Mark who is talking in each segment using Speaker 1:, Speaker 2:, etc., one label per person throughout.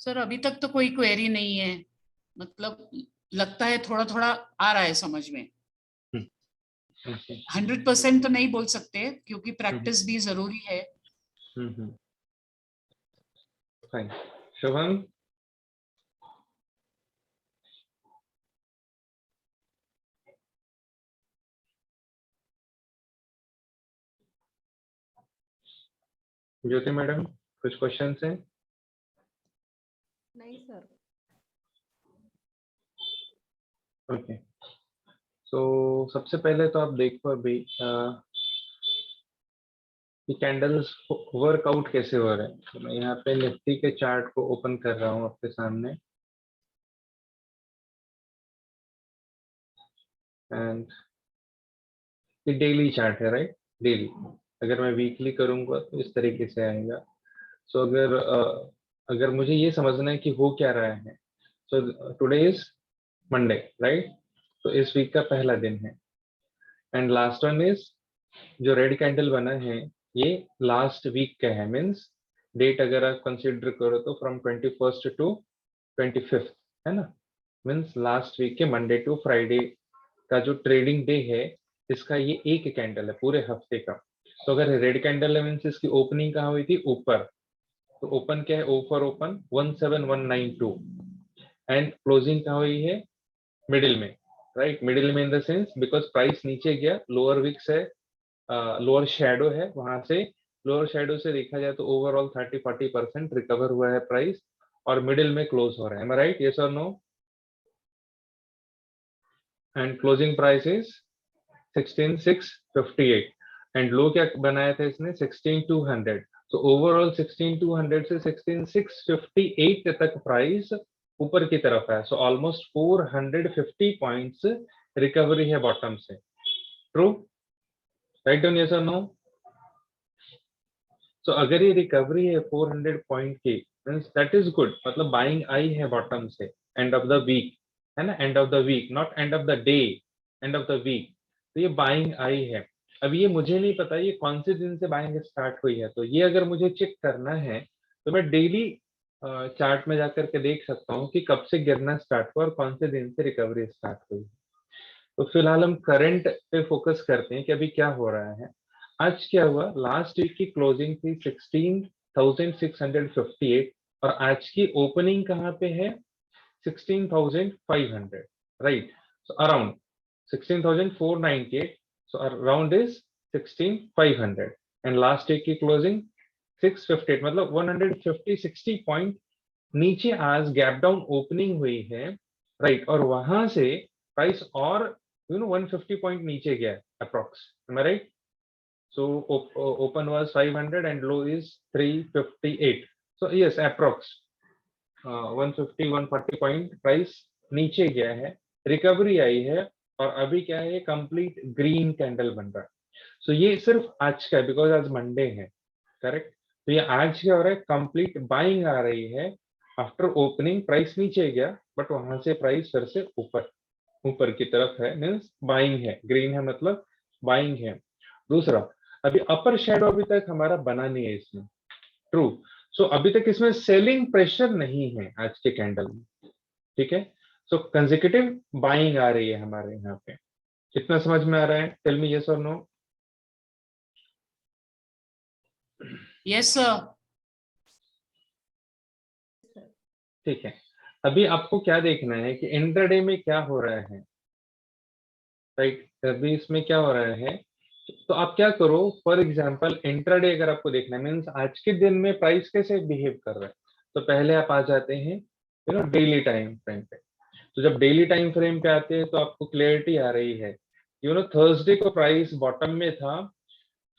Speaker 1: Sir अभी तक तो कोई क्वेरी नहीं है, मतलब लगता है थोड़ा थोड़ा आ रहा है समझ में।
Speaker 2: ओके।
Speaker 1: 100% तो नहीं बोल सकते क्योंकि प्रैक्टिस भी जरूरी है।
Speaker 2: फाइन। शुभम, ज्योति मैडम, कुछ क्वेश्चन हैं?
Speaker 3: नहीं सर।
Speaker 2: ओके, तो सबसे पहले तो आप देखो अभी कि कैंडल्स वर्कआउट कैसे हो रहे हैं। तो मैं यहाँ पे निफ्टी के चार्ट को ओपन कर रहा हूँ आपके सामने, एंड ये डेली चार्ट है, राइट? डेली। अगर मैं वीकली करूंगा तो इस तरीके से आएगा। सो अगर मुझे ये समझना है कि हो क्या रहा है, so today is Monday, right? तो इस वीक का पहला दिन है, एंड लास्ट वन इज, जो रेड कैंडल बना है ये लास्ट वीक का है। मीन्स डेट अगर आप कंसिडर करो तो फ्रॉम 21st टू 25th, है ना? मीन्स लास्ट वीक के मंडे टू फ्राइडे का जो ट्रेडिंग डे है, इसका ये एक कैंडल है पूरे हफ्ते का। तो अगर रेड कैंडल है मीन्स इसकी ओपनिंग कहाँ हुई थी? ऊपर। तो ओपन क्या है? ओवर ओपन 17192, एंड क्लोजिंग कहाँ हुई है? मिडिल में, राइट? मिडिल में in the sense because price नीचे गया, लोअर विक्स है, लोअर शेडो है, वहां से लोअर शेडो से देखा जाए तो ओवरऑल 30-40% रिकवर हुआ है प्राइस, और मिडिल में क्लोज हो रहा है। राइट? यस और no? And closing price is 16658, and low क्या बनाया था इसने? 16200। तो ओवरऑल 16200 से 16658 तक प्राइस ऊपर की तरफ है। सो ऑलमोस्ट 450 पॉइंट्स रिकवरी है बॉटम से। ट्रू? राइट डाउन यस और नो? सो अगर ये रिकवरी है 400 पॉइंट की, मींस दैट इज गुड, मतलब बाइंग आई है बॉटम से एंड ऑफ द वीक, है ना? End of the week, not end of the day, end of the week. तो ये बाइंग आई है। अब ये मुझे नहीं पता ये कौन से दिन से बाइंग स्टार्ट हुई है, तो ये अगर मुझे चेक करना है तो मैं डेली चार्ट में जाकर के देख सकता हूँ कि कब से गिरना स्टार्ट हुआ और कौन से दिन से रिकवरी स्टार्ट हुई। तो फिलहाल हम करंट पे फोकस करते हैं कि अभी क्या हो रहा है। आज क्या हुआ? लास्ट वीक की क्लोजिंग थी 16,658, और आज की ओपनिंग कहाँ पे है? 16,500, right? So around 16,498, so around is 16,500, and last week की क्लोजिंग 658, मतलब 150-60 पॉइंट नीचे आज गैप डाउन ओपनिंग हुई है, राइट? और वहां से प्राइस और 150 पॉइंट नीचे गया approx, right? So open was 500 and low is 358. So yes, approx 150-140 point price नीचे गया है, रिकवरी आई है, और अभी क्या है? कंप्लीट ग्रीन कैंडल बन रहा है। सो ये सिर्फ आज का है बिकॉज आज मंडे है, करेक्ट? तो ये आज क्या हो रहा है? कंप्लीट बाइंग आ रही है। आफ्टर ओपनिंग प्राइस नीचे गया, बट वहां से प्राइस फिर से ऊपर ऊपर की तरफ है, मीन्स बाइंग है। ग्रीन है मतलब बाइंग है। दूसरा, अभी अपर शेडो अभी तक हमारा बना नहीं है इसमें। ट्रू। सो अभी तक इसमें सेलिंग प्रेशर नहीं है आज के कैंडल में, ठीक है? सो कंसेक्यूटिव बाइंग आ रही है हमारे यहाँ पे। कितना समझ में आ रहा है? टेल मी यस और नो?
Speaker 1: Yes sir.
Speaker 2: ठीक है। अभी आपको क्या देखना है कि इंट्राडे में क्या हो रहा है, राइट? अभी इसमें क्या हो रहा है, तो आप क्या करो, फॉर एग्जांपल इंट्राडे अगर आपको देखना है, मीन्स आज के दिन में प्राइस कैसे बिहेव कर रहा है, तो पहले आप आ जाते हैं डेली टाइम फ्रेम पे। तो जब डेली टाइम फ्रेम पे आते हैं तो आपको क्लियरिटी आ रही है। थर्सडे को प्राइस बॉटम में था,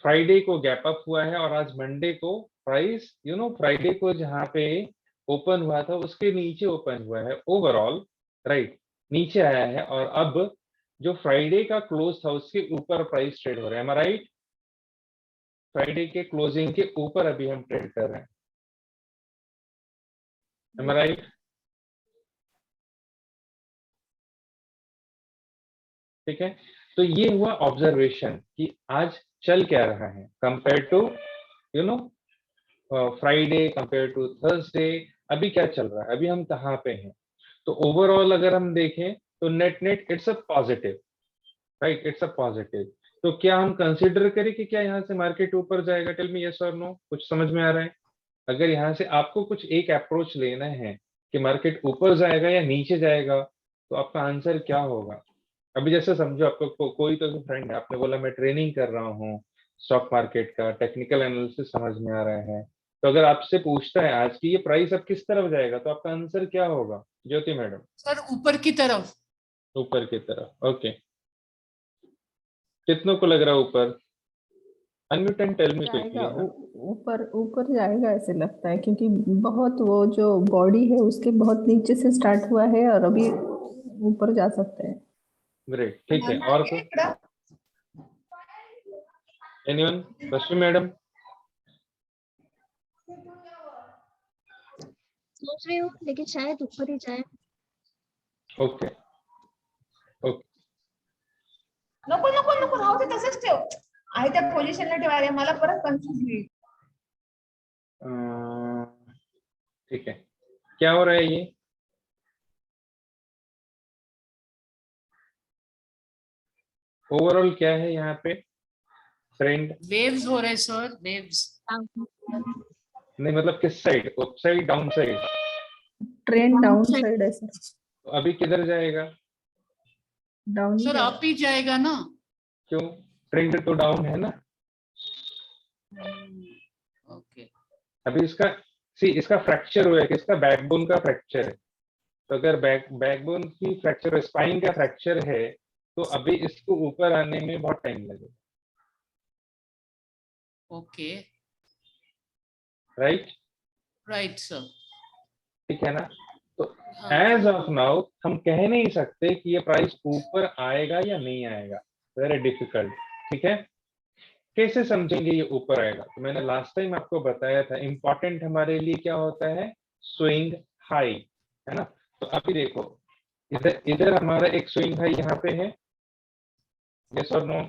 Speaker 2: फ्राइडे को गैप अप हुआ है, और आज मंडे को प्राइस फ्राइडे को जहाँ पे ओपन हुआ था उसके नीचे ओपन हुआ है ओवरऑल, राइट? नीचे आया है, और अब जो फ्राइडे का क्लोज था उसके ऊपर प्राइस ट्रेड हो रहा है। राइट? फ्राइडे के क्लोजिंग के ऊपर अभी हम ट्रेड कर रहे हैं। राइट? ठीक है। तो ये हुआ ऑब्जर्वेशन कि आज चल क्या रहा है compare to Friday, compare to Thursday, अभी क्या चल रहा है, अभी हम कहाँ पे हैं। तो ओवरऑल अगर हम देखें तो net net it's a positive, right, it's a positive. तो क्या हम कंसिडर करें कि क्या यहाँ से मार्केट ऊपर जाएगा? टेल मी यस और नो, कुछ समझ में आ रहा है? अगर यहाँ से आपको कुछ एक अप्रोच लेना है कि मार्केट ऊपर जाएगा या नीचे जाएगा, तो आपका आंसर क्या होगा? अभी जैसे समझो आपको कोई तो फ्रेंड है, आपने बोला मैं ट्रेनिंग कर रहा हूँ स्टॉक मार्केट का, टेक्निकल एनालिसिस समझ में आ रहा है, तो अगर आपसे पूछता है आज की ये प्राइस अब किस तरफ जाएगा, तो आपका आंसर क्या होगा ज्योति मैडम?
Speaker 1: सर ऊपर की तरफ।
Speaker 2: ऊपर की तरफ, ओके। कितनों को लग रहा है ऊपर? अनम्यूट एंड टेल मी
Speaker 3: जाएगा,
Speaker 2: क्विकली। हाँ,
Speaker 3: ऊपर ऊपर जाएगा ऐसे लगता है, क्योंकि बहुत वो जो बॉडी है उसके बहुत नीचे से स्टार्ट हुआ है और अभी ऊपर जा सकते हैं।
Speaker 2: ग्रेट, ठीक है। और कोई? एनीवन? रश्मि मैडम?
Speaker 4: सोच रही हूँ लेकिन शायद ऊपर ही जाए।
Speaker 2: Okay okay.
Speaker 5: नको नको नको, राहू दे तसंच ठेव. आहे त्या पोझिशनला ठेवायला मला परत कन्फ्युज होईल.
Speaker 2: ठीक है, क्या हो रहा है ये? ओवरऑल क्या है यहाँ पे ट्रेंड?
Speaker 1: वेव्स हो रहे सर, वेव्स।
Speaker 2: नहीं मतलब किस side, up side down side?
Speaker 3: Trend down side है सर,
Speaker 2: तो अभी किधर जाएगा?
Speaker 3: डाउन ही
Speaker 1: सर
Speaker 3: जाएगा।
Speaker 1: अप ही जाएगा ना।
Speaker 2: क्यों? ट्रेंड तो डाउन है ना।
Speaker 1: ओके।
Speaker 2: अभी इसका फ्रैक्चर हुआ है, किसका? बैकबोन का फ्रैक्चर है। तो अगर बैकबोन की फ्रैक्चर, स्पाइन का फ्रैक्चर है, तो अभी इसको ऊपर आने में बहुत टाइम लगेगा,
Speaker 1: ओके,
Speaker 2: राइट?
Speaker 1: Right sir.
Speaker 2: ठीक है ना। तो
Speaker 1: हाँ।
Speaker 2: एज ऑफ नाउ हम कह नहीं सकते कि ये प्राइस ऊपर आएगा या नहीं आएगा, वेरी डिफिकल्ट। ठीक है, कैसे समझेंगे ये ऊपर आएगा? तो मैंने लास्ट टाइम आपको बताया था, इंपॉर्टेंट हमारे लिए क्या होता है? स्विंग हाई, है ना। तो अभी देखो, इधर इधर हमारा एक स्विंग हाई यहाँ पे है, यस और नो?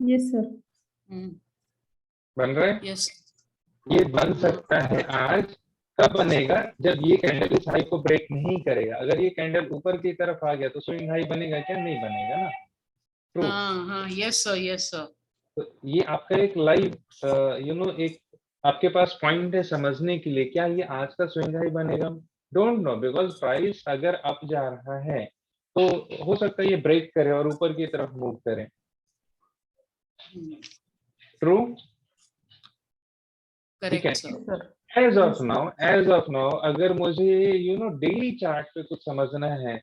Speaker 3: Yes sir.
Speaker 2: बन रहा है?
Speaker 1: यस।
Speaker 2: ये बन सकता है आज। कब बनेगा? जब ये कैंडल इस हाई को ब्रेक नहीं करेगा। अगर ये कैंडल ऊपर की तरफ आ गया तो स्विंग हाई बनेगा क्या? नहीं बनेगा ना। ट्रू।
Speaker 1: हाँ हाँ, यस सर, यस सर।
Speaker 2: तो ये आपका एक लाइव एक आपके पास पॉइंट है समझने के लिए, क्या ये आज का स्विंग हाई बनेगा? डोंट नो, बिकॉज प्राइस अगर अप जा रहा है तो हो सकता है ये ब्रेक करे और ऊपर की तरफ मूव करे। ट्रू, ठीक है।
Speaker 1: Correct sir.
Speaker 3: Sir
Speaker 2: as of now अगर मुझे डेली चार्ट पे कुछ समझना है,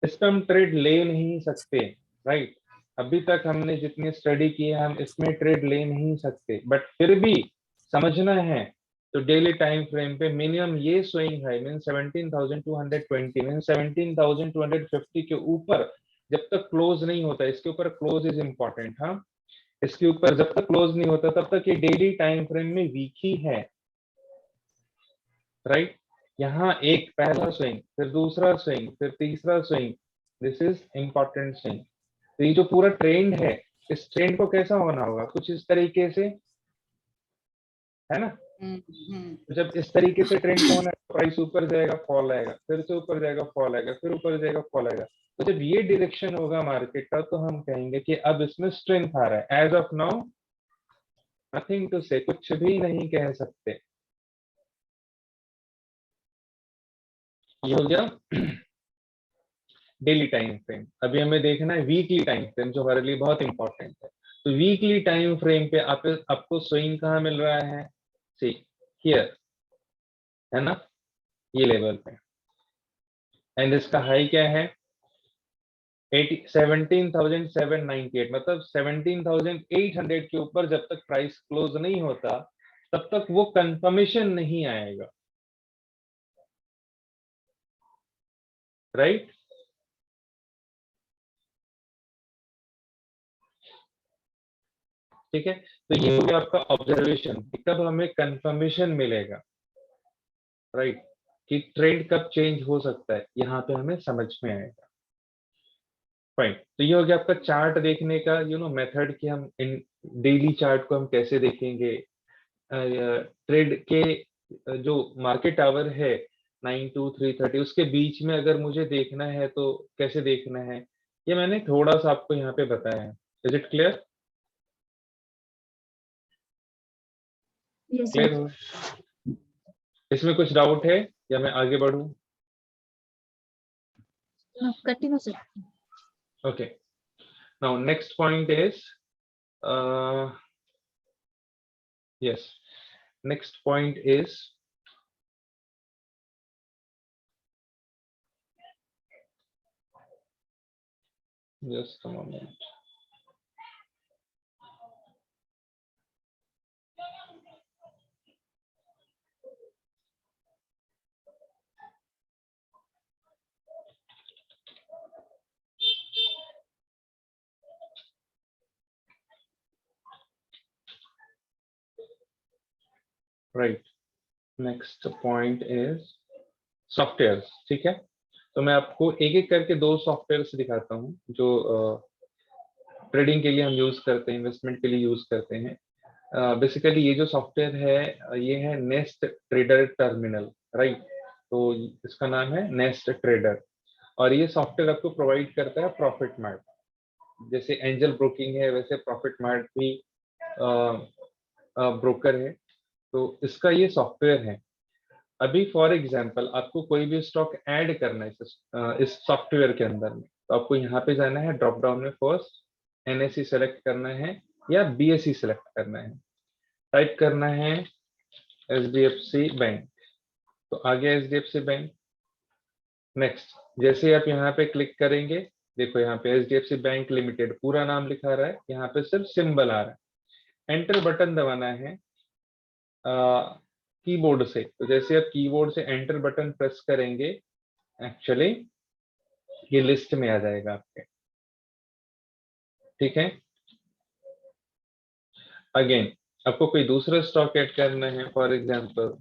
Speaker 2: इस पे हम ट्रेड ले नहीं सकते, राइट। अभी तक हमने जितनी स्टडी की है हम इसमें ट्रेड ले नहीं सकते, बट फिर भी समझना है तो डेली टाइम फ्रेम पे मिनिमम ये स्विंग है मीन 17,220 मीन 17,250 के ऊपर जब तक क्लोज नहीं होता, इसके ऊपर क्लोज इज इंपॉर्टेंट। हाँ, इसके ऊपर जब तक क्लोज नहीं होता तब तक ये डेली टाइम फ्रेम में वीक ही है, राइट। यहाँ एक पहला स्विंग, फिर दूसरा स्विंग, फिर तीसरा swing, this is important swing. तो ये जो पूरा ट्रेंड है, इस ट्रेंड को कैसा होना होगा? कुछ इस तरीके से, है ना। तो जब इस तरीके से ट्रेंड को होना है, प्राइस ऊपर जाएगा, फॉल आएगा, फिर से ऊपर जाएगा, फॉल आएगा, फिर ऊपर जाएगा, फॉल आएगा। तो जब ये डायरेक्शन होगा मार्केट का तो हम कहेंगे कि अब इसमें स्ट्रेंथ आ रहा है। As of now nothing to say, कुछ भी नहीं कह सकते। ये हो गया डेली टाइम फ्रेम। अभी हमें देखना है वीकली टाइम फ्रेम, जो हमारे लिए बहुत इंपॉर्टेंट है। तो वीकली टाइम फ्रेम पे आपको स्विंग कहाँ मिल रहा है? सी हियर, है ना, ये लेवल पे। एंड इसका हाई क्या है? 17,798, मतलब 17,800 के ऊपर जब तक प्राइस क्लोज नहीं होता तब तक वो कंफर्मेशन नहीं आएगा, राइट। ठीक है, तो ये हो गया आपका ऑब्जर्वेशन, कब हमें कंफर्मेशन मिलेगा, राइट, कि ट्रेंड कब चेंज हो सकता है, यहाँ पे हमें समझ में आएगा। फाइन, तो ये हो गया आपका चार्ट देखने का मेथड कि हम इन डेली चार्ट को हम कैसे देखेंगे। ट्रेड के जो मार्केट आवर है 9 to 3:30 उसके बीच में अगर मुझे देखना है तो कैसे देखना है, ये मैंने थोड़ा सा आपको यहाँ पे बताया है। Is it clear?
Speaker 4: Yes,
Speaker 2: clear
Speaker 4: sir.
Speaker 2: हो? इसमें कुछ डाउट है या मैं आगे बढ़ूं?
Speaker 4: No, continue, sir.
Speaker 2: Okay. Now next point is yes. Next point is just a moment. Right. Next point is software. ठीक है, तो मैं आपको एक एक करके दो सॉफ्टवेयर दिखाता हूँ जो ट्रेडिंग के लिए हम यूज करते हैं, इन्वेस्टमेंट के लिए यूज करते हैं। बेसिकली ये जो सॉफ्टवेयर है ये है नेस्ट ट्रेडर टर्मिनल, राइट। तो इसका नाम है नेस्ट ट्रेडर और ये सॉफ्टवेयर आपको प्रोवाइड करता है प्रॉफिट मार्ट। जैसे एंजल ब्रोकिंग है वैसे प्रॉफिट मार्ट भी ब्रोकर है, तो इसका ये सॉफ्टवेयर है। अभी फॉर एग्जांपल आपको कोई भी स्टॉक ऐड करना है इस सॉफ्टवेयर के अंदर में, तो आपको यहाँ पे जाना है, ड्रॉप डाउन में फर्स्ट एनएससी सेलेक्ट करना है या बीएसई सेलेक्ट करना है, टाइप करना है एचडीएफसी बैंक, तो आगे एचडीएफसी बैंक। नेक्स्ट जैसे आप यहाँ पे क्लिक करेंगे, देखो यहाँ पे एचडीएफसी बैंक लिमिटेड पूरा नाम लिखा रहा है, यहाँ पे सिर्फ सिंबल आ रहा है। एंटर बटन दबाना है कीबोर्ड से, तो जैसे आप कीबोर्ड से एंटर बटन प्रेस करेंगे एक्चुअली ये लिस्ट में आ जाएगा आपके। ठीक है, अगेन आपको कोई दूसरा स्टॉक ऐड करना है, फॉर एग्जांपल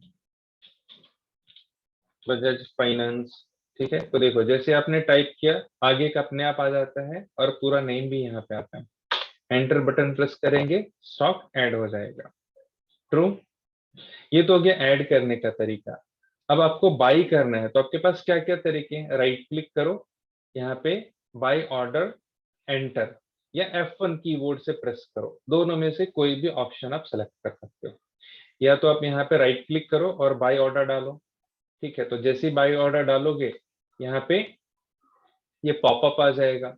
Speaker 2: बजाज फाइनेंस। ठीक है, तो देखो जैसे आपने टाइप किया आगे का अपने आप आ जाता है और पूरा नेम भी यहाँ पे आता है। एंटर बटन प्रेस करेंगे स्टॉक ऐड हो जाएगा। ट्रू, ये तो हो गया ऐड करने का तरीका। अब आपको बाई करना है तो आपके पास क्या क्या तरीके हैं, राइट क्लिक करो यहाँ पे बाई ऑर्डर, एंटर या F1 कीबोर्ड से प्रेस करो, दोनों में से कोई भी ऑप्शन आप सेलेक्ट कर सकते हो। या तो आप यहाँ पे राइट क्लिक करो और बाई ऑर्डर डालो। ठीक है, तो जैसे ही बाई ऑर्डर डालोगे यहाँ पे ये पॉपअप आ जाएगा,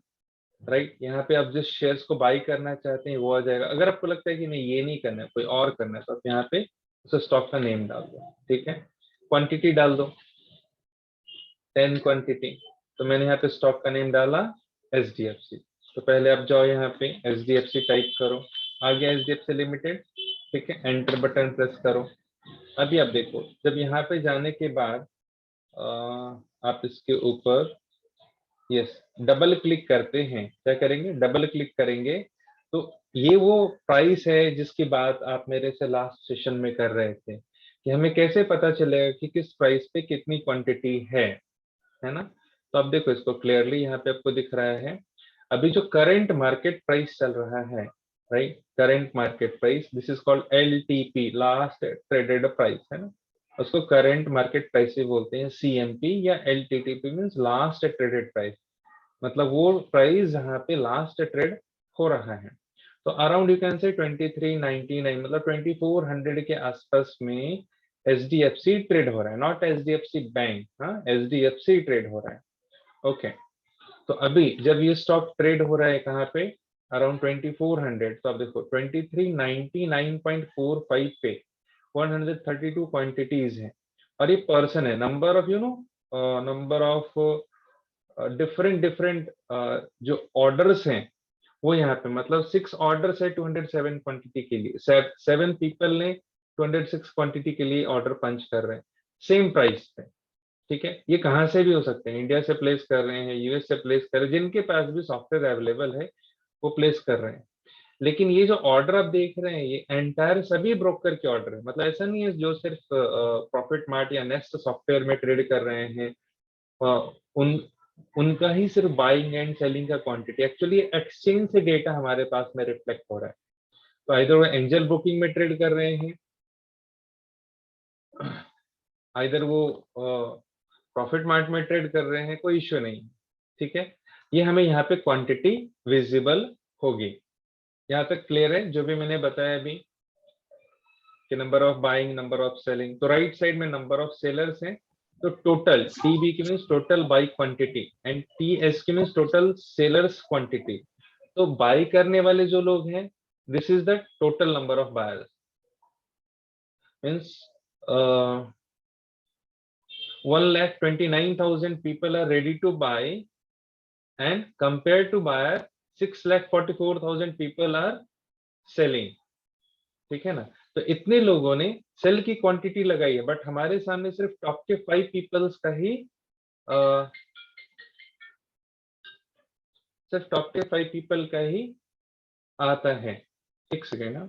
Speaker 2: राइट। यहाँ पे आप जिस शेयर्स को बाई करना चाहते हैं वो आ जाएगा। अगर आपको लगता है कि नहीं ये नहीं करना है कोई और करना है तो आप यहाँ पे उस स्टॉक का नेम डाल दो। ठीक है, क्वांटिटी डाल दो 10 क्वांटिटी, तो मैंने यहाँ पे स्टॉक का नेम डाला एचडीएफसी। तो पहले आप जाओ यहाँ पे एचडीएफसी टाइप करो, आ गया एचडीएफसी लिमिटेड। ठीक है, एंटर बटन प्रेस करो। अभी आप देखो जब यहाँ पे जाने के बाद आप इसके ऊपर यस डबल क्लिक करते हैं, क्या करेंगे डबल क्लिक करेंगे तो ये वो प्राइस है जिसकी बात आप मेरे से लास्ट सेशन में कर रहे थे कि हमें कैसे पता चलेगा कि किस प्राइस पे कितनी क्वांटिटी है ना। तो अब देखो इसको क्लियरली यहाँ पे आपको दिख रहा है अभी जो करंट मार्केट प्राइस चल रहा है, right. Current market price this is called LTP, last traded price, है ना। उसको करंट मार्केट प्राइस भी बोलते हैं, सीएमपी या एलटीटीपी मींस लास्ट ट्रेडेड प्राइस, मतलब वो प्राइस जहाँ पे लास्ट ट्रेड हो रहा है। तो अराउंड यू कैन से 2399 मतलब 2400 के आसपास में एचडीएफसी ट्रेड हो रहा है, नॉट एचडीएफसी बैंक, हाँ एचडीएफसी ट्रेड हो रहा है। ओके, तो अभी जब ये स्टॉक ट्रेड हो रहा है कहाँ पे अराउंड 2400, तो आप देखो 2399.45 पे 132 क्वांटिटीज है और ये पर्सन है, number of number of different जो ऑर्डर्स हैं वो यहाँ पे मतलब 6 ऑर्डर्स है 207 क्वांटिटी के लिए, 7 पीपल ने 206 क्वांटिटी के लिए ऑर्डर पंच कर रहे हैं सेम प्राइस पे। ठीक है, ये कहाँ से भी हो सकते हैं, इंडिया से प्लेस कर रहे हैं, यूएस से प्लेस कर रहे हैं, जिनके पास भी सॉफ्टवेयर अवेलेबल है वो प्लेस कर रहे हैं। लेकिन ये जो ऑर्डर आप देख रहे हैं ये एंटायर सभी ब्रोकर के ऑर्डर है, मतलब ऐसा नहीं है जो सिर्फ प्रॉफिट मार्ट या नेस्ट सॉफ्टवेयर में ट्रेड कर रहे हैं उन उनका ही सिर्फ बाइंग एंड सेलिंग का क्वांटिटी, एक्चुअली एक्सचेंज से डेटा हमारे पास में रिफ्लेक्ट हो रहा है। तो इधर वो एंजल बुकिंग में ट्रेड कर रहे हैं आइदर वो प्रॉफिट मार्ट में ट्रेड कर रहे हैं, कोई इश्यू नहीं, ठीक है। ये हमें यहाँ पे क्वांटिटी विजिबल होगी। यहाँ तक क्लियर है जो भी मैंने बताया अभी कि number of buying, number of selling. तो राइट साइड में नंबर ऑफ सेलर्स हैं, तो टोटल टीबी की means total buy quantity and TS की मीन्स टोटल सेलर्स क्वांटिटी। तो बाई करने वाले जो लोग हैं, this is the total number of buyers, means 1,29,000 people are ready to buy and compared to buyer 6,44,000 people are selling, ठीक है ना। तो इतने लोगों ने सेल की क्वांटिटी लगाई है, बट हमारे सामने सिर्फ टॉप के 5 पीपल्स का ही सिर्फ टॉप के 5 पीपल का ही आता है। एक सेकेंड ना,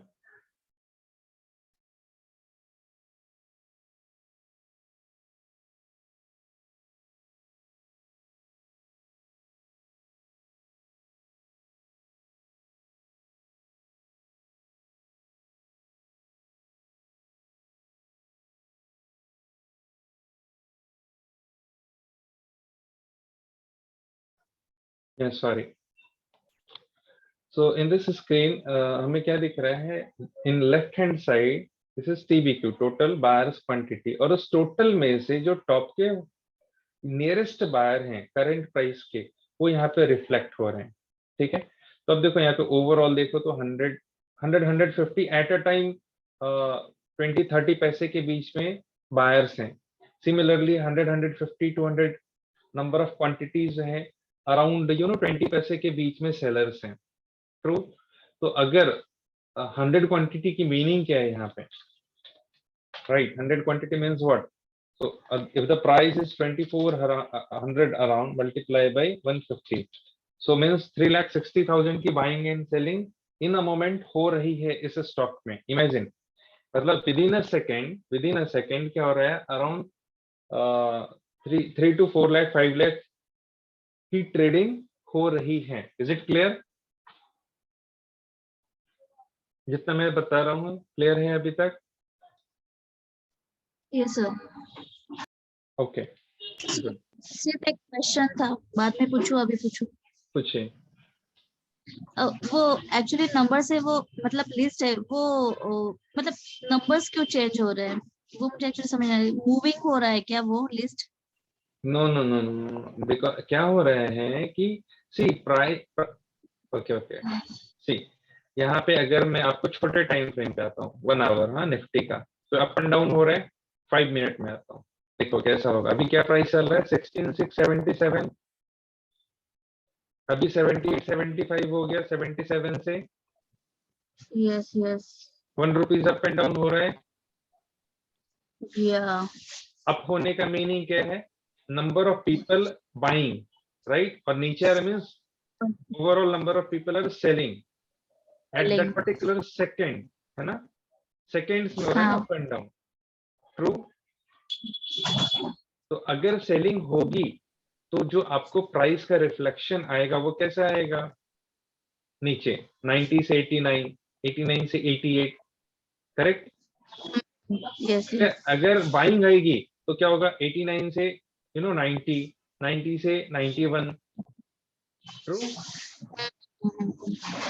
Speaker 2: sorry. So in this screen हमें क्या दिख रहा है, in left hand side this is TBQ, total buyers quantity, और उस टोटल में से जो टॉप के नियरेस्ट बायर हैं करंट प्राइस के, वो यहाँ पे रिफ्लेक्ट हो रहे हैं, ठीक है। तो अब देखो यहाँ पे ओवरऑल देखो तो 100-150 एट अ टाइम 20-30 पैसे के बीच में बायर्स हैं। सिमिलरली 100-150-200 नंबर ऑफ क्वांटिटीज हैं अराउंड 20 पैसे के बीच में सेलर्स हैं। ट्रू। तो अगर 100 क्वांटिटी की मीनिंग क्या है यहाँ पे, right? 100 quantity means what? So if the price is 2400 around, multiply by 150, so means 3,60,000 की buying and selling in a moment हो रही है इस स्टॉक में। इमेजिन, मतलब within a second क्या हो रहा है, अराउंड 3 to 4 लाख 5 लाख की ट्रेडिंग हो रही है। Is it clear? जितना मैं बता रहा हूँ क्लियर है अभी तक?
Speaker 4: Yes sir.
Speaker 2: Okay, good.
Speaker 4: सिर्फ एक क्वेश्चन था, बाद में पूछूं अभी पूछूं?
Speaker 2: पूछिए।
Speaker 4: वो एक्चुअली नंबर से वो मतलब लिस्ट है वो मतलब नंबर्स क्यों चेंज हो रहे हैं वो मुझे एक्चुअली समझ नहीं आ रही। मूविंग हो रहा है क्या वो list?
Speaker 2: No no no no, because क्या हो रहा है कि see price, okay okay, see यहाँ पे अगर मैं आपको छोटे टाइम फ्रेम पे आता हूँ 1 आवर, हाँ, निफ्टी का, तो अप एंड डाउन हो रहा है। 5 मिनट में आता हूँ, देखो कैसा होगा। अभी क्या प्राइस चल रहा है? 16,677, अभी 78-75 हो गया 77 से।
Speaker 4: Yes yes
Speaker 2: 1 rupees up and down हो रहा है।
Speaker 4: या
Speaker 2: अप होने का मीनिंग क्या है? Number of people buying, right? और नीचे आ रहा means overall number of people are selling at that particular second, है ना? सेकेंड्स में हो रहा है अप एंड डाउन। ट्रू। तो अगर सेलिंग होगी तो जो आपको प्राइस का रिफ्लेक्शन आएगा वो कैसा आएगा? नीचे 90 से 89, 89 से 88, करेक्ट?
Speaker 4: यस
Speaker 2: अगर बाइंग आएगी तो क्या होगा? 89 से 90, 90 से 91। ट्रू।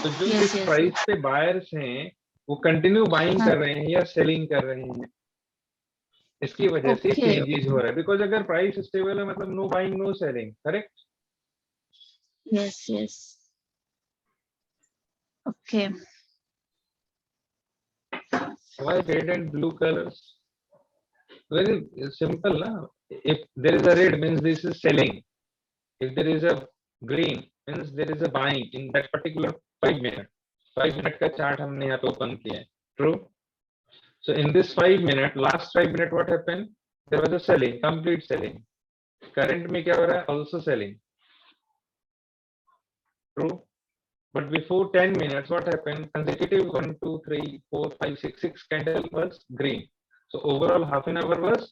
Speaker 2: तो जो इस प्राइस पे बायर्स हैं वो कंटिन्यू बाइंग कर रहे हैं या सेलिंग कर रहे हैं, इसकी वजह से चेंजेस हो रहा है। बिकॉज अगर प्राइस स्टेबल है मतलब no buying no selling, correct?
Speaker 4: Yes yes okay.
Speaker 2: Why red and blue colors? Very simple, na? If there is a red means this is selling. If there is a green means there is a buying in that particular 5 minute. 5 minute का chart हमने यहाँ पे open किया है। True. So in this 5 minute, last 5 minute, what happened? There was a selling, complete selling. Current में क्या हो रहा है? Also selling. True. But before 10 minutes, what happened? Consecutive 1, 2, 3, 4, 5, 6 candle was green. So overall half an hour was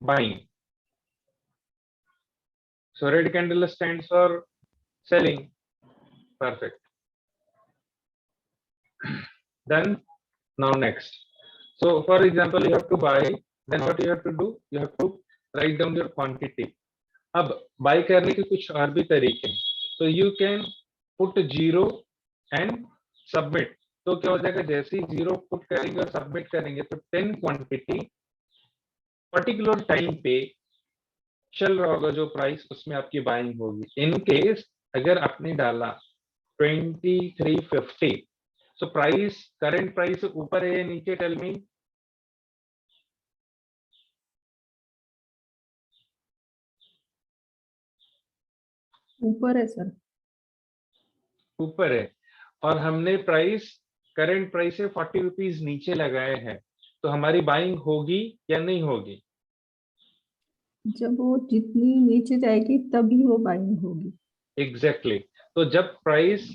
Speaker 2: buying. So red candle stands for selling. Perfect. Then now next. So for example, you have to buy then what you have to do, you have to write down your quantity. अब bye करने के कुछ और भी तरीके हैं, तो you can put 0 and submit. तो क्या हो जाएगा, जैसे ही 0 पुट करेंगे और सबमिट करेंगे तो 10 क्वांटिटी पर्टिकुलर टाइम पे चल रहा होगा जो प्राइस, उसमें आपकी बाइंग होगी। इन केस अगर आपने डाला 2350, so प्राइस, करंट प्राइस ऊपर है या नीचे, टेल मी।
Speaker 3: ऊपर है सर।
Speaker 2: ऊपर है, और हमने प्राइस करंट प्राइस से 40 रुपीज नीचे लगाए हैं, तो हमारी बाइंग होगी या नहीं होगी?
Speaker 3: जब वो जितनी नीचे जाएगी तभी वो बाइंग होगी।
Speaker 2: एग्जैक्टली तो जब प्राइस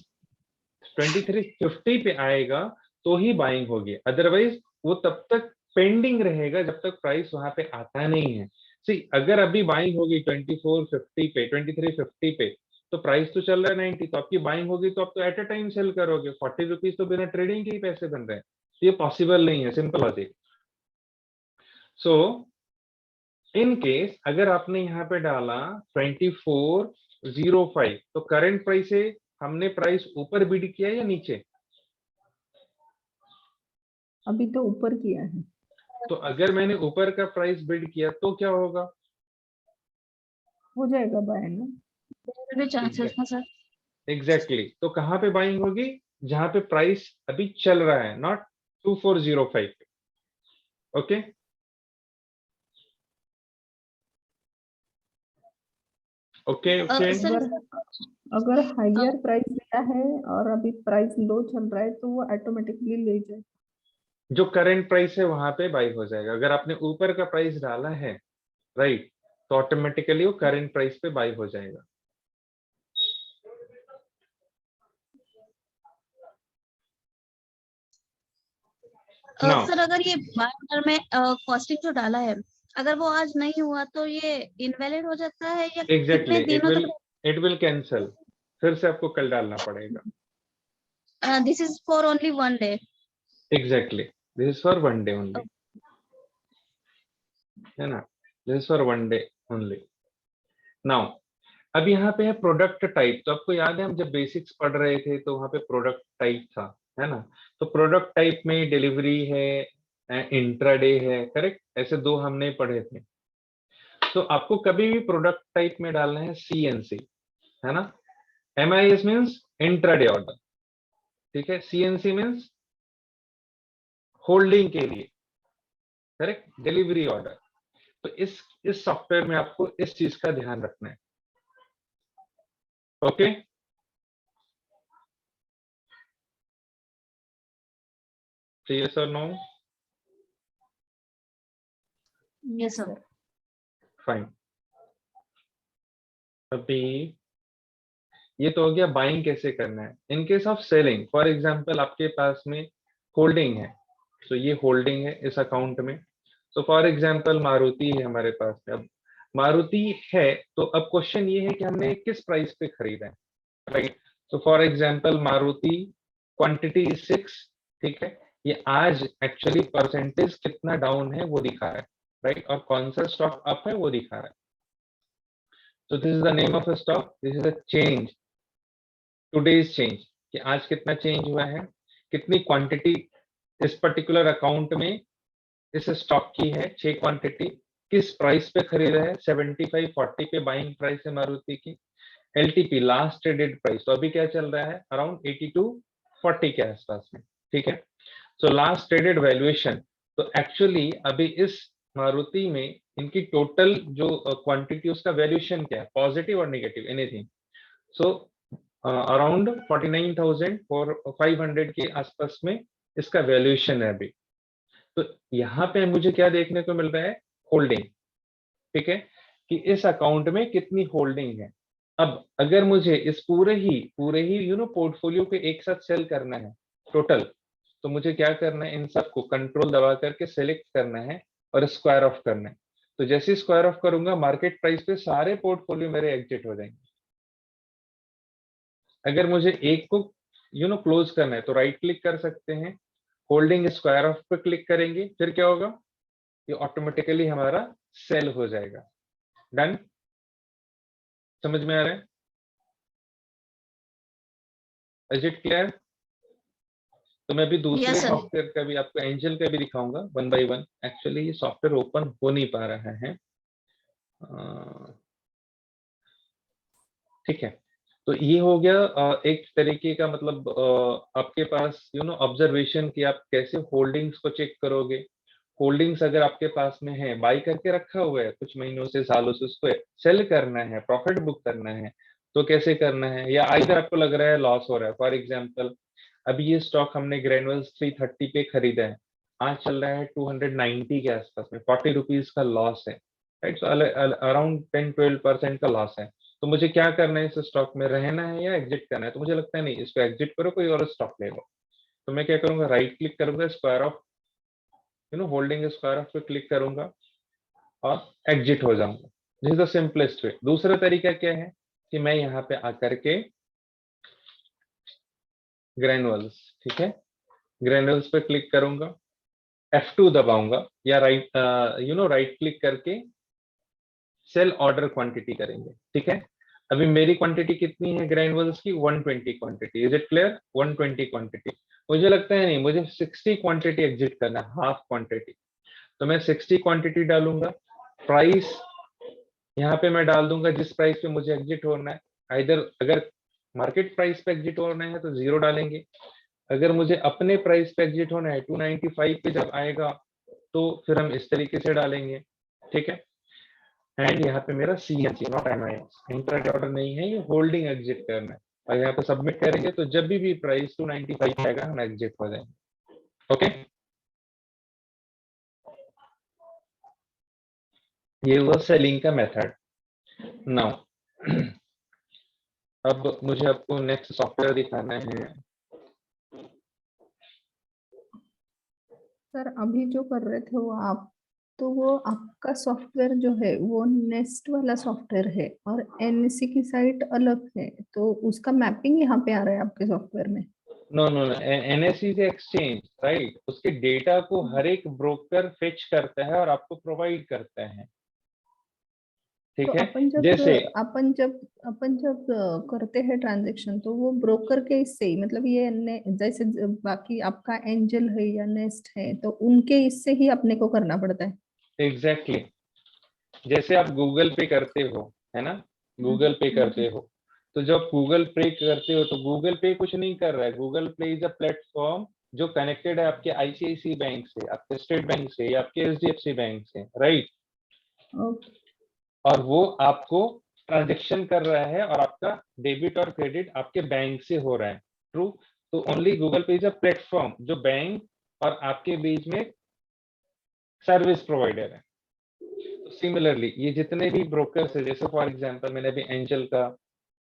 Speaker 2: 2350 पे आएगा तो ही बाइंग होगी, अदरवाइज वो तब तक पेंडिंग रहेगा जब तक प्राइस वहां पे आता नहीं है। सी, अगर अभी बाइंग होगी 2450 पे, 2350 पे, तो प्राइस तो चल रहा है 90, तो आपकी बाइंग होगी तो आप तो एट अ टाइम सेल करोगे। 40 रुपीज तो बिना ट्रेडिंग के ही पैसे बन रहे हैं, तो ये पॉसिबल नहीं है, simple logic. So in case अगर आपने यहाँ पे डाला 2405, तो करंट प्राइस से हमने प्राइस ऊपर बिड किया या नीचे?
Speaker 3: अभी तो ऊपर किया है।
Speaker 2: तो अगर मैंने ऊपर का प्राइस बिड किया तो क्या होगा?
Speaker 3: हो जाएगा बाय ना।
Speaker 4: चांसेस ना सर।
Speaker 2: एग्जैक्टली तो कहाँ पे बाइंग होगी? जहां पे प्राइस अभी चल रहा है, नॉट 2405 पे। Okay, okay okay.
Speaker 4: सर
Speaker 3: अगर हायर प्राइस दिया है और अभी प्राइस लो चल रहा है तो वो ऑटोमेटिकली ले जाए।
Speaker 2: जो करंट प्राइस है वहां पे बाई हो जाएगा। अगर आपने ऊपर का प्राइस डाला है, राइट, तो ऑटोमेटिकली वो करंट प्राइस पे बाई हो जाएगा। Now,
Speaker 4: सर अगर ये बाय ऑर्डर में कॉस्टिंग जो डाला है, अगर वो आज नहीं हुआ तो ये इनवैलिड हो जाता है या
Speaker 2: एग्जैक्टली
Speaker 4: कितने दिनों तक?
Speaker 2: इट विल कैंसल, फिर से आपको कल डालना पड़ेगा।
Speaker 4: This is for only 1 day.
Speaker 2: Exactly, this is for 1 day only, है ना, this is for 1 day only. Now अब यहाँ पे है प्रोडक्ट टाइप। तो आपको याद है हम जब बेसिक्स पढ़ रहे थे तो वहाँ पे प्रोडक्ट टाइप था, है ना। तो प्रोडक्ट टाइप में डिलीवरी है, इंट्राडे है, करेक्ट, ऐसे दो हमने पढ़े थे। तो आपको कभी भी प्रोडक्ट टाइप में डालना है CNC, है ना। MIS मीन्स इंट्राडे ऑर्डर, ठीक है। CNC मीन्स होल्डिंग के लिए, करेक्ट, डिलीवरी ऑर्डर। तो इस सॉफ्टवेयर में आपको इस चीज का ध्यान रखना है। ओके, यस और नो?
Speaker 4: Yes sir.
Speaker 2: फाइन। अभी ये तो हो गया बाइंग कैसे करना है। In case of selling, for example आपके पास में होल्डिंग है, तो ये होल्डिंग है इस अकाउंट में। तो फॉर एग्जांपल मारुति है हमारे पास में। अब मारुति है तो अब क्वेश्चन ये है कि हमने किस प्राइस पे खरीदा है, राइट। तो फॉर एग्जांपल मारुति क्वांटिटी 6, ठीक है। ये आज एक्चुअली परसेंटेज कितना डाउन है वो दिखा रहा है, राइट, और कौन सा स्टॉक अप है वो दिखा रहा है। So this is the name of a stock. This is a change, today's change, कि आज कितना चेंज हुआ है, कितनी क्वांटिटी इस पर्टिकुलर अकाउंट में इस स्टॉक की है, 6 क्वांटिटी, किस प्राइस पे खरीदा है, 7540 पे बाइंग प्राइस है मारुति की। LTP लास्ट ट्रेडेड प्राइस, तो अभी क्या चल रहा है, अराउंड 8240 के आसपास में, ठीक है। सो लास्ट ट्रेडेड वैल्यूएशन, तो एक्चुअली अभी इस मारुति में इनकी टोटल जो क्वांटिटी उसका वैल्यूएशन क्या है, पॉजिटिव और नेगेटिव, एनीथिंग। सो अराउंड 49,500 के आसपास में इसका वैल्यूएशन है अभी। तो यहाँ पे मुझे क्या देखने को मिल रहा है, होल्डिंग, ठीक है, कि इस अकाउंट में कितनी होल्डिंग है। अब अगर मुझे इस पूरे ही पोर्टफोलियो के एक साथ सेल करना है टोटल, तो मुझे क्या करना है, इन सबको कंट्रोल दबा करके सेलेक्ट करना है और स्क्वायर ऑफ करना है। तो जैसे स्क्वायर ऑफ करूंगा मार्केट प्राइस पे सारे पोर्टफोलियो मेरे एग्जिट हो जाएंगे। अगर मुझे एक को क्लोज करना है तो राइट क्लिक कर सकते हैं, होल्डिंग स्क्वायर ऑफ पे क्लिक करेंगे, फिर क्या होगा, ये ऑटोमेटिकली हमारा सेल हो जाएगा। डन? समझ में आ रहा है? Is it clear? तो मैं अभी दूसरे
Speaker 4: Yes, sir.
Speaker 2: सॉफ्टवेयर का भी आपको, एंजल का भी दिखाऊंगा वन बाय वन। एक्चुअली ये सॉफ्टवेयर ओपन हो नहीं पा रहा है। ठीक है, तो ये हो गया एक तरीके का, मतलब आपके पास ऑब्जर्वेशन कि आप कैसे होल्डिंग्स को चेक करोगे। होल्डिंग्स अगर आपके पास में है, बाई करके रखा हुआ है कुछ महीनों से, सालों से, उसको सेल करना है, प्रॉफिट बुक करना है, तो कैसे करना है। या अगर आपको लग रहा है लॉस हो रहा है, फॉर एग्जांपल अभी ये स्टॉक हमने ग्रेनुअल्स 330 पे खरीदा है, आज चल रहा है 290 के आसपास में, 40 रुपीज का लॉस है, राइट। सो अराउंड 10-12% का लॉस है। तो मुझे क्या करना है, इस स्टॉक में रहना है या एग्जिट करना है। तो मुझे लगता है नहीं, इसको एग्जिट करो, कोई और स्टॉक ले लो। तो मैं क्या करूंगा, राइट क्लिक करूंगा, square of holding square of पे क्लिक करूंगा और एग्जिट हो जाऊंगा। This is the simplest way. दूसरा तरीका क्या है कि मैं यहाँ पे आकर के ग्रेनुअल्स, ठीक है, ग्रेनुअल्स पे क्लिक करूंगा, F2 दबाऊंगा, या राइट क्लिक करके सेल ऑर्डर क्वांटिटी करेंगे। ठीक है, अभी मेरी क्वांटिटी कितनी है ग्रेनुअल्स की, 120 quantity. Is it clear? 120 quantity. मुझे लगता है नहीं, मुझे 60 क्वांटिटी एग्जिट करना है, हाफ क्वांटिटी। तो मैं 60 क्वांटिटी डालूंगा। प्राइस यहाँ पे मैं डाल दूंगा जिस प्राइस पे मुझे एग्जिट होना है। आइदर अगर मार्केट प्राइस पे एग्जिट होना है तो 0 डालेंगे, अगर मुझे अपने प्राइस पे एग्जिट होना है 295 पे जब आएगा तो फिर हम इस तरीके से डालेंगे। ठीक है, एंड यहाँ पे मेरा CNC not MIS, intraday order नहीं है, ये होल्डिंग एग्जिट करना है। और यहाँ पे सबमिट करेंगे तो जब भी प्राइस 295 आएगा हम एग्जिट हो जाएंगे। ओके, ये हुआ सेलिंग का मेथड। नाउ अब मुझे आपको नेक्स्ट सॉफ्टवेयर दिखाना है।
Speaker 3: सर अभी जो कर रहे थे वो आप, तो वो आपका सॉफ्टवेयर जो है वो नेस्ट वाला सॉफ्टवेयर है और NC की साइट अलग है, तो उसका मैपिंग यहाँ पे आ रहा है आपके सॉफ्टवेयर में।
Speaker 2: नो नो नो, NSE से एक्सचेंज, राइट, उसके डेटा को हर एक ब्रोकर फेच करता है और आपको प्रोवाइड करता है।
Speaker 3: तो
Speaker 2: ठीक है,
Speaker 3: अपन जब
Speaker 2: जैसे
Speaker 3: करते हैं ट्रांजेक्शन, तो वो ब्रोकर के इससे ही, मतलब ये जैसे बाकी आपका एंजल है या नेस्ट है, तो उनके इससे ही अपने को करना पड़ता है।
Speaker 2: एग्जैक्टली जैसे आप गूगल पे करते हो, है ना, गूगल पे करते हो, तो जब गूगल पे करते हो तो गूगल पे कुछ नहीं कर रहा है। गूगल पे इज अ प्लेटफॉर्म जो कनेक्टेड है आपके ICICI बैंक से, आपके स्टेट बैंक से, या आपके HDFC बैंक से, राइट।
Speaker 3: ओके।
Speaker 2: और वो आपको ट्रांजेक्शन कर रहा है और आपका डेबिट और क्रेडिट आपके बैंक से हो रहा है। ट्रू। तो ओनली गूगल पे इज अ प्लेटफॉर्म जो बैंक और आपके बीच में सर्विस प्रोवाइडर है। सिमिलरली ये जितने भी ब्रोकर्स है, जैसे फॉर एग्जांपल मैंने अभी एंजल का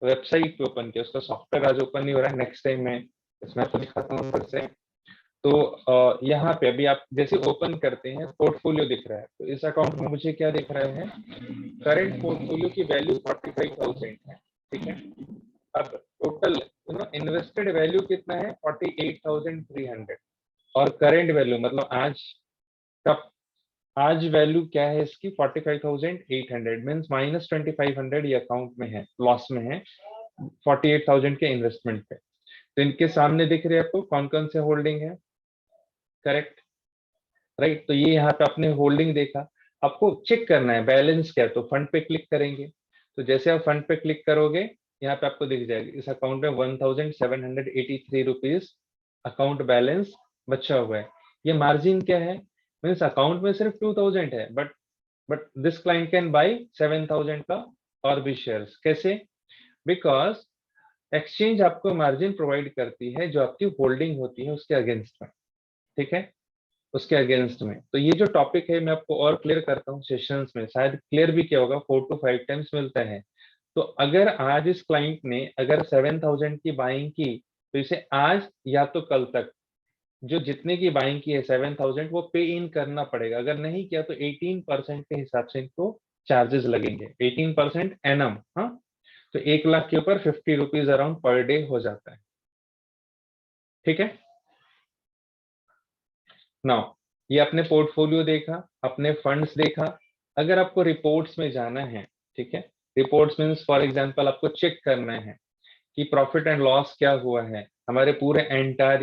Speaker 2: वेबसाइट पे ओपन किया, उसका सॉफ्टवेयर आज ओपन नहीं हो रहा है, नेक्स्ट टाइम मैं इसमें आपको दिखाता हूँ फिर से। तो यहाँ पे अभी आप जैसे ओपन करते हैं, पोर्टफोलियो दिख रहा है, तो इस अकाउंट में मुझे क्या दिख रहा है, करंट पोर्टफोलियो की वैल्यू 45,000 है। ठीक है, अब टोटल इन्वेस्टेड वैल्यू कितना है, 48,300, और करेंट वैल्यू मतलब आज वैल्यू क्या है इसकी, 45,800, मीन्स माइनस 2,500 ये अकाउंट में है, लॉस में है 48,000 के इन्वेस्टमेंट पे। तो इनके सामने दिख रहे हैं आपको कौन कौन से होल्डिंग है, करेक्ट, राइट। तो ये यहाँ पे आपने होल्डिंग देखा, आपको चेक करना है बैलेंस क्या है, तो फंड पे क्लिक करेंगे। तो जैसे आप फंड पे क्लिक करोगे यहाँ पे आपको दिख जाएगा इस अकाउंट में 1,783 रुपीज अकाउंट बैलेंस बचा हुआ है। ये मार्जिन क्या है, मीन्स अकाउंट में सिर्फ 2,000 है, but this client can buy 7,000 का और भी शेयर्स। कैसे? बिकॉज एक्सचेंज आपको मार्जिन प्रोवाइड करती है जो आपकी होल्डिंग होती है उसके अगेंस्ट में। ठीक है, उसके अगेंस्ट में। तो ये जो टॉपिक है मैं आपको और क्लियर करता हूँ सेशंस में, शायद क्लियर भी किया होगा, 4 to 5 टाइम्स मिलता है। तो अगर आज इस क्लाइंट ने अगर 7,000 की बाइंग की, तो इसे आज या तो कल तक जो जितने की बाइंग की है 7,000 वो पे इन करना पड़ेगा। अगर नहीं किया तो 18% के हिसाब से इनको चार्जेस लगेंगे, 18% एनम। हाँ, तो 1 लाख के ऊपर 50 रुपीज अराउंड पर डे हो जाता है। ठीक है, नाउ ये अपने पोर्टफोलियो देखा, अपने फंड्स देखा। अगर आपको रिपोर्ट्स में जाना है, ठीक है, रिपोर्ट्स मीन्स फॉर एग्जांपल आपको चेक करना है कि प्रॉफिट एंड लॉस क्या हुआ है हमारे पूरे एंटायर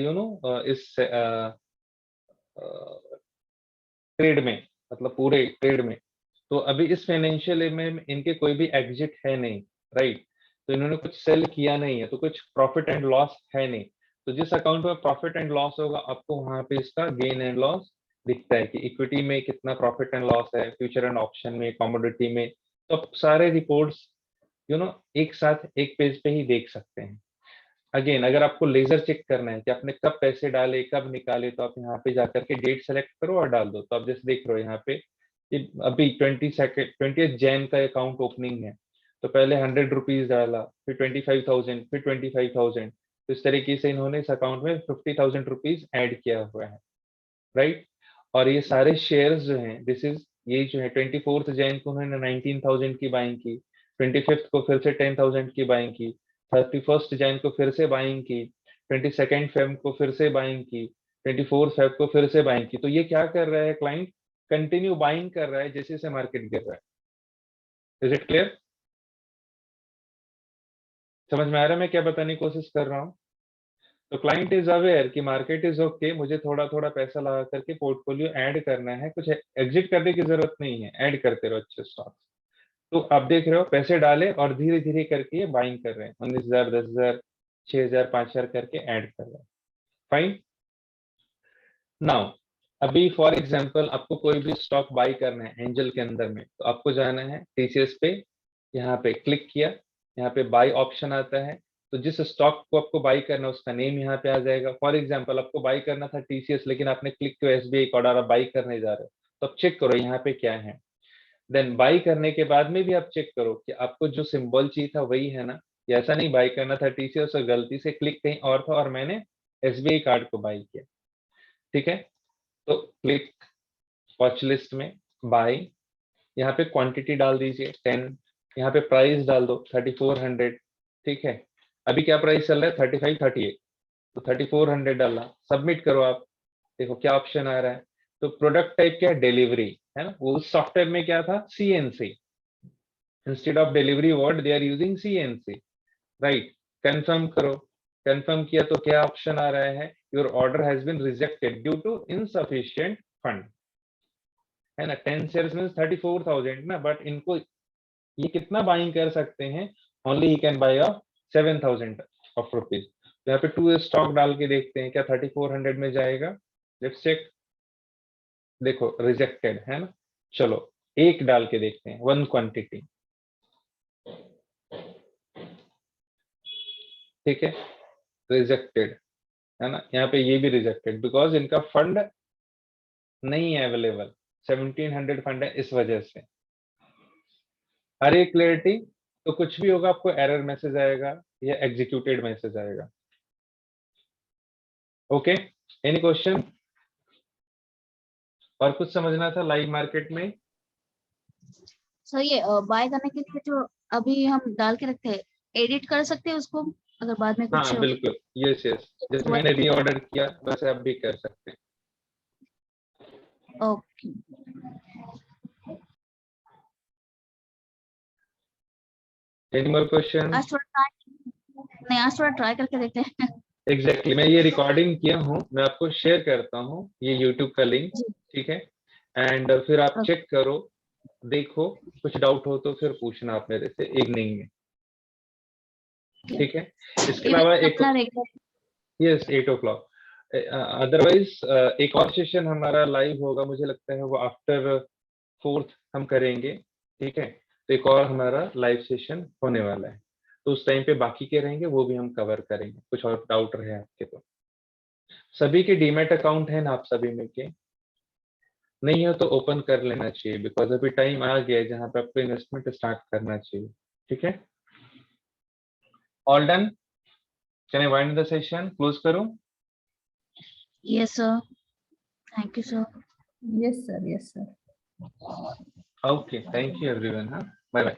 Speaker 2: इस ट्रेड में, मतलब पूरे ट्रेड में। तो अभी इस फाइनेंशियल ईयर में इनके कोई भी एग्जिट है नहीं, राइट, तो इन्होंने कुछ सेल किया नहीं है, तो कुछ प्रॉफिट एंड लॉस है नहीं। तो जिस अकाउंट में प्रॉफिट एंड लॉस होगा आपको वहां पे इसका गेन एंड लॉस दिखता है कि इक्विटी में कितना प्रॉफिट एंड लॉस है, फ्यूचर एंड ऑप्शन में, कमोडिटी में। तो आप सारे रिपोर्ट्स एक साथ एक पेज पे ही देख सकते हैं। अगेन अगर आपको लेजर चेक करना है कि आपने कब पैसे डाले कब निकाले, तो आप यहाँ पे जाकर के डेट सेलेक्ट करो और डाल दो। तो आप जैसे देख रहे हो यहाँ पे कि अभी 20 जैन का अकाउंट ओपनिंग है, तो पहले 100 रुपीज डाला, फिर 25,000, फिर 25,000। तो इस तरीके से इन्होंने इस अकाउंट में 50,000 रुपीज ऐड किया हुआ है, राइट। और ये सारे शेयर्स जो हैं ये जो है 24 जैन को उन्होंने 19,000 की बाइंग की, 25 को फिर से 10,000 की बाइंग की, 31 जैन को फिर से बाइंग की, 22 फेब को फिर से बाइंग की, 24 फेब को फिर से बाइंग की। तो ये क्या कर रहा है, क्लाइंट कंटिन्यू बाइंग कर रहा है जैसे जैसे मार्केट गिर रहा है। Is it clear? समझ में आ रहा है मैं क्या बताने की कोशिश कर रहा हूँ? तो क्लाइंट इज अवेयर कि मार्केट इज ओके, मुझे थोड़ा थोड़ा पैसा लगा करके पोर्टफोलियो ऐड करना है, कुछ एग्जिट करने की जरूरत नहीं है, ऐड करते रहो अच्छे स्टॉक्स। तो आप देख रहे हो पैसे डाले और धीरे धीरे करके ये बाइंग कर रहे हैं, 19,000, 10,000, 6,000, 5,000 करके ऐड कर रहे हैं। फाइन। नाउ अभी फॉर एग्जांपल आपको कोई भी स्टॉक बाई करना है एंजल के अंदर में, तो आपको जाना है टीसीएस पे, यहाँ पे क्लिक किया, यहाँ पे बाई ऑप्शन आता है। तो जिस स्टॉक को आपको बाई करना है उसका नेम यहाँ पे आ जाएगा। फॉर एग्जांपल आपको बाई करना था टीसीएस, लेकिन आपने क्लिक किया एसबीआई का और आप बाई करने जा रहे हो, तो आप चेक करो यहाँ पे क्या है। देन बाई करने के बाद में भी आप चेक करो कि आपको जो सिंबल चाहिए था वही है ना। या ऐसा नहीं बाई करना था टीसीएस और गलती से क्लिक कहीं और था और मैंने एसबीआई कार्ड को बाई किया, ठीक है। तो क्लिक वॉच लिस्ट में बाई, यहाँ पे क्वांटिटी डाल दीजिए 10, यहाँ पे प्राइस डाल दो 3400, ठीक है। अभी क्या प्राइस चल रहा है 3538, तो 3400 डाला, सबमिट करो आप। देखो क्या ऑप्शन आ रहा है। तो प्रोडक्ट टाइप क्या है, डिलीवरी है ना। वो उस सॉफ्टवेयर में क्या था, CNC, instead of delivery word they are using CNC, right. Confirm करो, कंफर्म किया तो क्या ऑप्शन आ रहा है, your order has been rejected due to insufficient fund, है ना। 10 शेयर्स मींस 34,000 ना, बट इनको ये कितना बाइंग कर सकते हैं, only he can buy of 7,000 of rupees. तो यहाँ पे 2 स्टॉक डाल के देखते हैं क्या 3400 में जाएगा। लेट्स चेक, देखो रिजेक्टेड है ना। चलो एक डाल के देखते हैं, 1 क्वांटिटी, ठीक है, रिजेक्टेड है ना। यहाँ पे ये भी रिजेक्टेड बिकॉज इनका फंड नहीं है अवेलेबल, 1700 फंड है इस वजह से। अरे क्लैरिटी, तो कुछ भी होगा आपको एरर मैसेज आएगा या एग्जीक्यूटेड मैसेज आएगा। Okay, any question? और कुछ समझना था लाइव मार्केट में?
Speaker 4: सर ये बाय करने के लिए जो अभी हम डाल के रखते हैं, एडिट कर सकते हैं उसको अगर बाद में कुछ
Speaker 2: हाँ बिल्कुल, यस यस, जैसे मैंने रीऑर्डर किया वैसे आप भी कर सकते हैं।
Speaker 4: ओके।
Speaker 2: Any more question?
Speaker 4: आज थोड़ा ट्राई करके देखते हैं।
Speaker 2: एग्जैक्टली, मैं ये रिकॉर्डिंग किया हूँ, मैं आपको शेयर करता हूँ ये यूट्यूब का लिंक, ठीक है। एंड फिर आप चेक करो, देखो, कुछ डाउट हो तो फिर पूछना आप मेरे से इवनिंग में, ठीक है। इसके अलावा एक, यस 8 o'clock, अदरवाइज एक और सेशन हमारा लाइव होगा, मुझे लगता है वो आफ्टर 4th हम करेंगे, ठीक है। तो एक और हमारा लाइव सेशन होने वाला है, तो उस टाइम पे बाकी के रहेंगे वो भी हम कवर करेंगे। कुछ और डाउट रहे आपके तो सभी के डीमैट अकाउंट है ना, आप सभी में के नहीं हो तो ओपन कर लेना चाहिए, बिकॉज अभी टाइम आ गया है जहां पे आपको इन्वेस्टमेंट स्टार्ट करना चाहिए, ठीक है। All done? Can I wind the session, close करूं?
Speaker 4: Yes sir, thank you sir.
Speaker 3: Yes sir, yes sir.
Speaker 2: Okay, thank you everyone, हाँ, बाय बाय।